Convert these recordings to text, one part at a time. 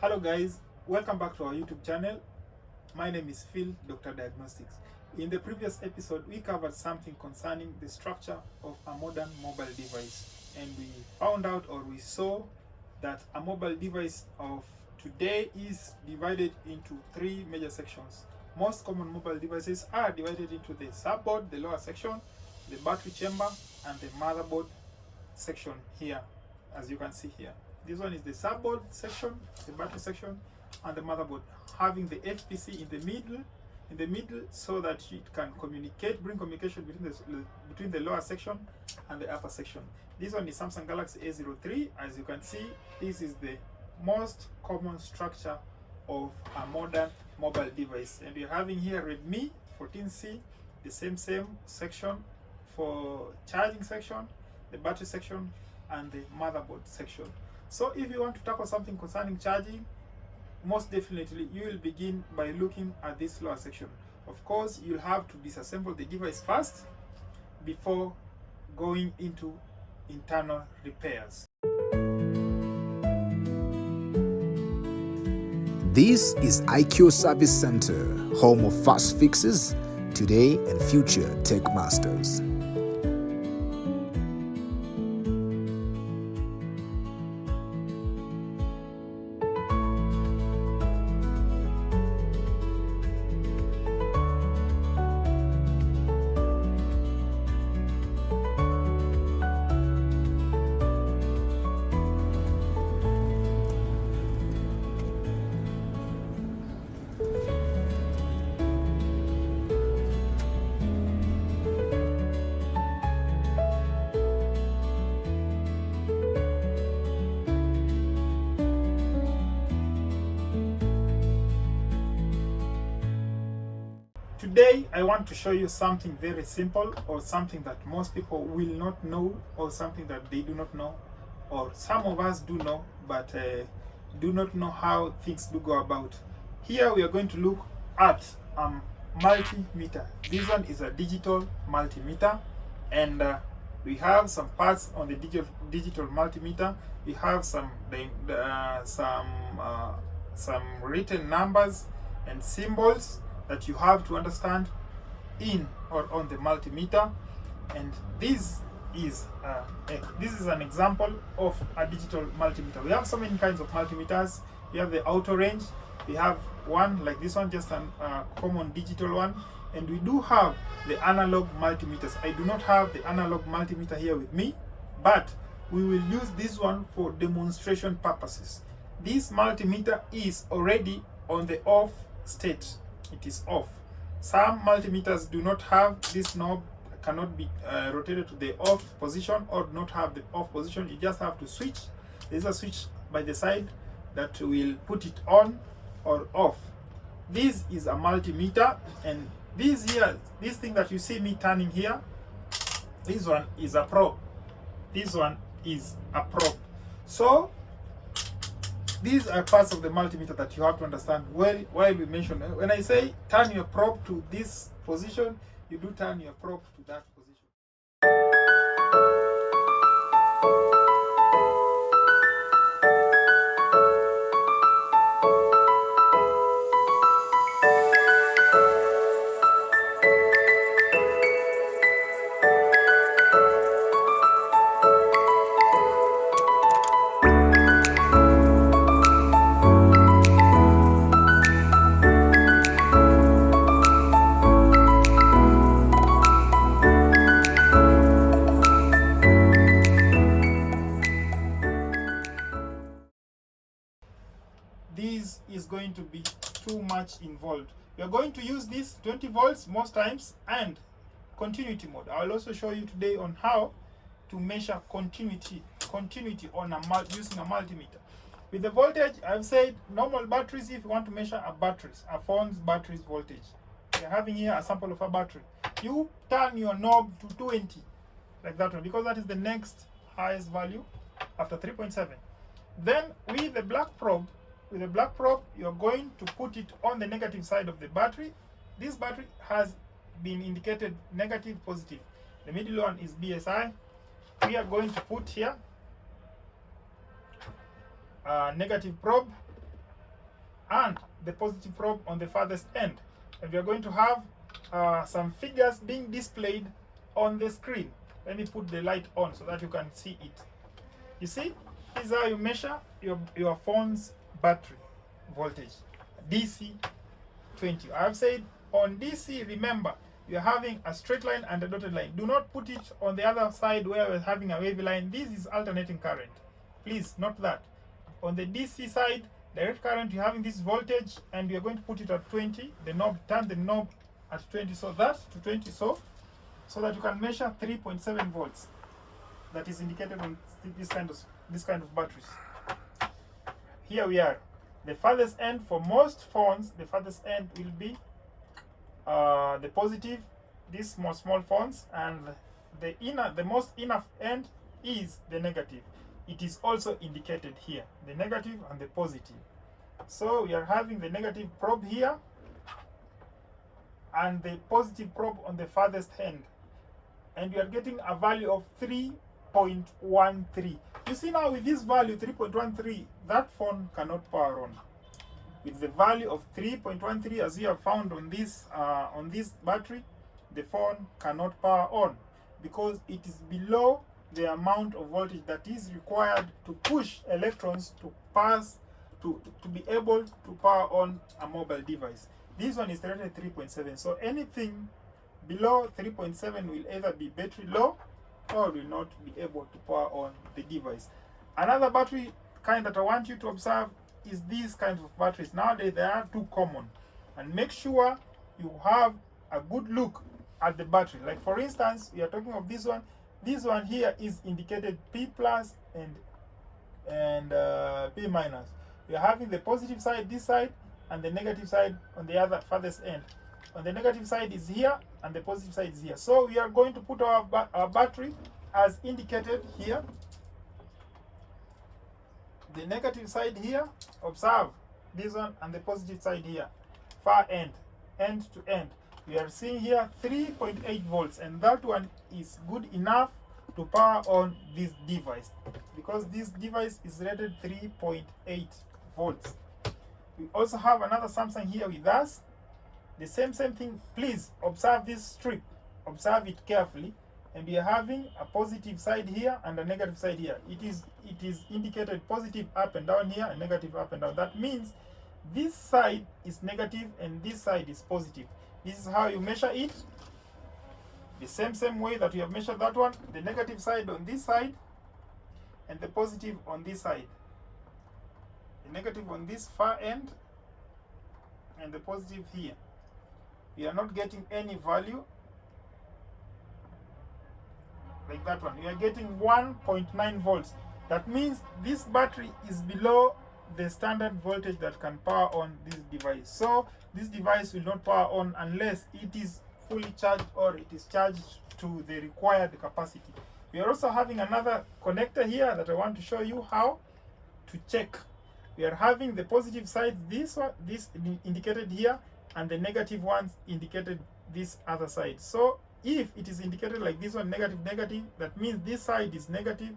Hello guys, welcome back to our YouTube channel. My name is Phil, Dr. Diagnostics. In the previous episode, we covered something concerning the structure of a modern mobile device, and we found out, or we saw, that a mobile device of today is divided into three major sections. Most common mobile devices are divided into the subboard, the lower section, the battery chamber, and the motherboard section here, as you can see here. This one is the subboard section, the battery section, and the motherboard, having the FPC in the middle, so that it can bring communication between the lower section and the upper section. This one is Samsung Galaxy A03. As you can see, this is the most common structure of a modern mobile device, and we're having here Redmi 14C, the same section for charging section, the battery section, and the motherboard section. So if you want to tackle something concerning charging, most definitely you will begin by looking at this lower section. Of course, you'll have to disassemble the device first before going into internal repairs. This is IQ Service Center, home of fast fixes, today and future tech masters. Today I want to show you something very simple, or something that most people will not know, or something that they do not know, or some of us do know, but do not know how things do go about. Here we are going to look at a multimeter. This one is a digital multimeter, and we have some parts on the digital multimeter. We have some written numbers and symbols that you have to understand in or on the multimeter, and this is an example of a digital multimeter. We have so many kinds of multimeters. We have the auto range, we have one like this one, just a common digital one, and we do have the analog multimeters. I do not have the analog multimeter here with me, but we will use this one for demonstration purposes. This multimeter is already on the off state. It is off. Some multimeters do not have this knob, cannot be rotated to the off position, or not have the off position. You just have to switch. There's a switch by the side that will put it on or off. This is a multimeter, and this thing that you see me turning here, this one is a probe. This one is a probe. So these are parts of the multimeter that you have to understand well while we mention. When I say turn your probe to this position, you do turn your probe to that position. This is going to be too much involved. We are going to use this 20 volts most times, and continuity mode. I will also show you today on how to measure continuity on using a multimeter. With the voltage, I've said normal batteries, if you want to measure a phone's battery's voltage. We are having here a sample of a battery. You turn your knob to 20, like that one, because that is the next highest value after 3.7. Then with the black probe, you're going to put it on the negative side of the battery. This battery has been indicated negative, positive. The middle one is BSI. We are going to put here a negative probe, and the positive probe on the farthest end. And we are going to have some figures being displayed on the screen. Let me put the light on so that you can see it. You see, this is how you measure your phone's battery voltage. DC 20. I have said on DC, remember, you're having a straight line and a dotted line. Do not put it on the other side where we're having a wavy line. This is alternating current. Please note that. On the DC side, direct current, you're having this voltage and you're going to put it at 20. The knob, turn the knob at 20, so that to 20, so that you can measure 3.7 volts. That is indicated on this kind of batteries. Here we are. The farthest end for most phones, the farthest end will be the positive, these small phones, and the most inner end is the negative. It is also indicated here, the negative and the positive. So we are having the negative probe here and the positive probe on the farthest end, and we are getting a value of 3.13. You see now with this value 3.13, that phone cannot power on. With the value of 3.13 as we have found on this battery, the phone cannot power on because it is below the amount of voltage that is required to push electrons to pass to be able to power on a mobile device. This one is rated 3.7, so anything below 3.7 will either be battery low or will not be able to power on the device. Another battery kind that I want you to observe is these kinds of batteries. Nowadays they are too common, and make sure you have a good look at the battery. Like for instance, we are talking of this one. This one here is indicated P plus and P minus. We are having the positive side this side and the negative side on the other farthest end. On the negative side is here and the positive side is here. So we are going to put our battery as indicated here. The negative side here, observe this one, and the positive side here, far end to end. We are seeing here 3.8 volts, and that one is good enough to power on this device because this device is rated 3.8 volts. We also have another Samsung here with us. The same thing. Please observe this strip, observe it carefully, and we are having a positive side here and a negative side here. It is indicated positive up and down here and negative up and down. That means this side is negative and this side is positive. This is how you measure it. The same way that we have measured that one. The negative side on this side and the positive on this side. The negative on this far end and the positive here. We are not getting any value like that one. We are getting 1.9 volts. That means this battery is below the standard voltage that can power on this device. So this device will not power on unless it is fully charged or it is charged to the required capacity. We are also having another connector here that I want to show you how to check. We are having the positive side, this one, this indicated here, and the negative ones indicated this other side. So if it is indicated like this one, negative, that means this side is negative,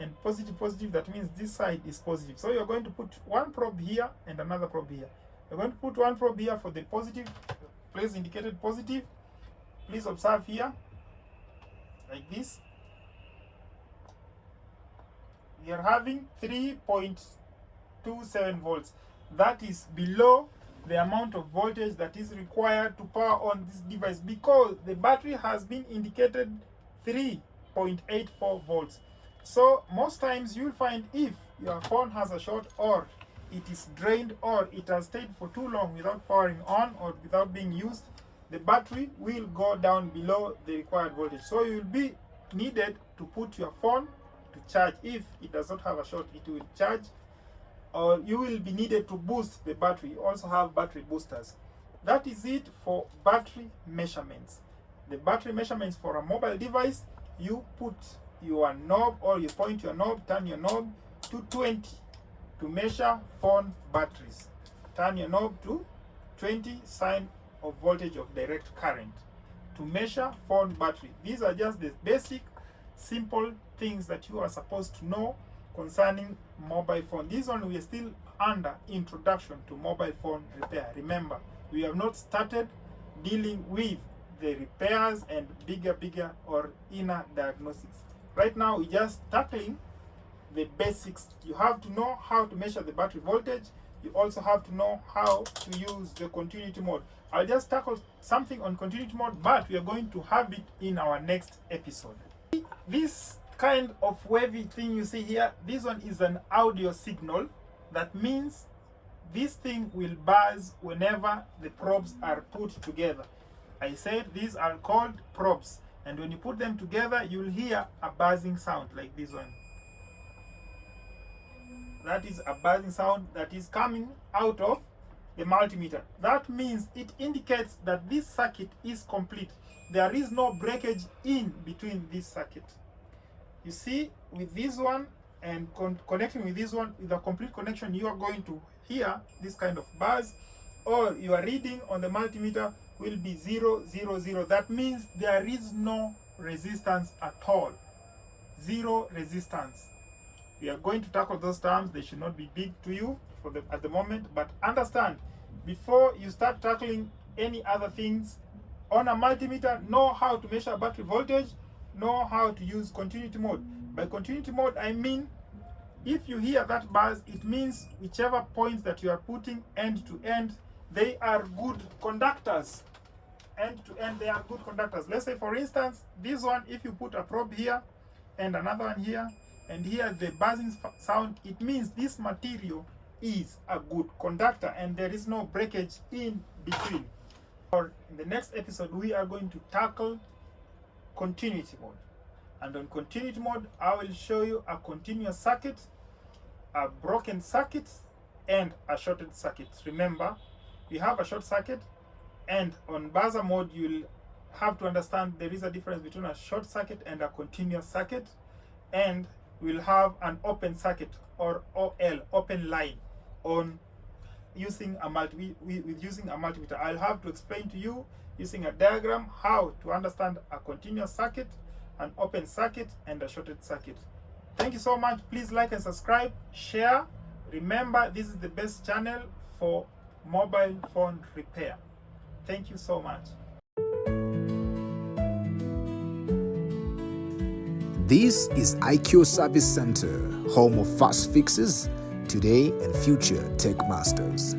and positive, that means this side is positive. So you're going to put one probe here and another probe here. You're going to put one probe here for the positive, place indicated positive. Please observe here, like this. We are having 3.27 volts. That is below the amount of voltage that is required to power on this device because the battery has been indicated 3.84 volts. So most times you'll find if your phone has a short or it is drained or it has stayed for too long without powering on or without being used, the battery will go down below the required voltage. So you will be needed to put your phone to charge. If it does not have a short, it will charge, or you will be needed to boost the battery. You also have battery boosters. That is it for battery measurements. The battery measurements for a mobile device, you put your knob or you point your knob, turn your knob to 20 to measure phone batteries. Turn your knob to 20, sign of voltage of direct current to measure phone battery. These are just the basic, simple things that you are supposed to know concerning mobile phone. This one we are still under Introduction to Mobile Phone Repair. Remember, we have not started dealing with the repairs and bigger or inner diagnostics. Right now, we're just tackling the basics. You have to know how to measure the battery voltage. You also have to know how to use the continuity mode. I'll just tackle something on continuity mode, but we are going to have it in our next episode. This kind of wavy thing you see here, this one is an audio signal. That means this thing will buzz whenever the probes are put together. I said these are called probes, and when you put them together, you'll hear a buzzing sound like this one. That is a buzzing sound that is coming out of the multimeter. That means it indicates that this circuit is complete. There is no breakage in between this circuit. You see, with this one and connecting with this one, with a complete connection, you are going to hear this kind of buzz, or your reading on the multimeter will be 0, 0, 0. That means there is no resistance at all. Zero resistance. We are going to tackle those terms. They should not be big to you at the moment, but understand, before you start tackling any other things on a multimeter, know how to measure battery voltage, know how to use continuity mode. By continuity mode, I mean, if you hear that buzz, it means whichever points that you are putting end to end, they are good conductors. End to end, they are good conductors. Let's say, for instance, this one, if you put a probe here and another one here, and hear the buzzing sound, it means this material is a good conductor and there is no breakage in between. Or in the next episode, we are going to tackle continuity mode. And on continuity mode, I will show you a continuous circuit, a broken circuit, and a shorted circuit. Remember, we have a short circuit, and on buzzer mode, you'll have to understand there is a difference between a short circuit and a continuous circuit, and we'll have an open circuit, or OL, open line, on using a using a multimeter. I'll have to explain to you using a diagram how to understand a continuous circuit, an open circuit, and a shorted circuit. Thank you so much. Please like and subscribe, share. Remember, this is the best channel for mobile phone repair. Thank you so much. This is IQ Service Center, home of fast fixes, today and future tech masters.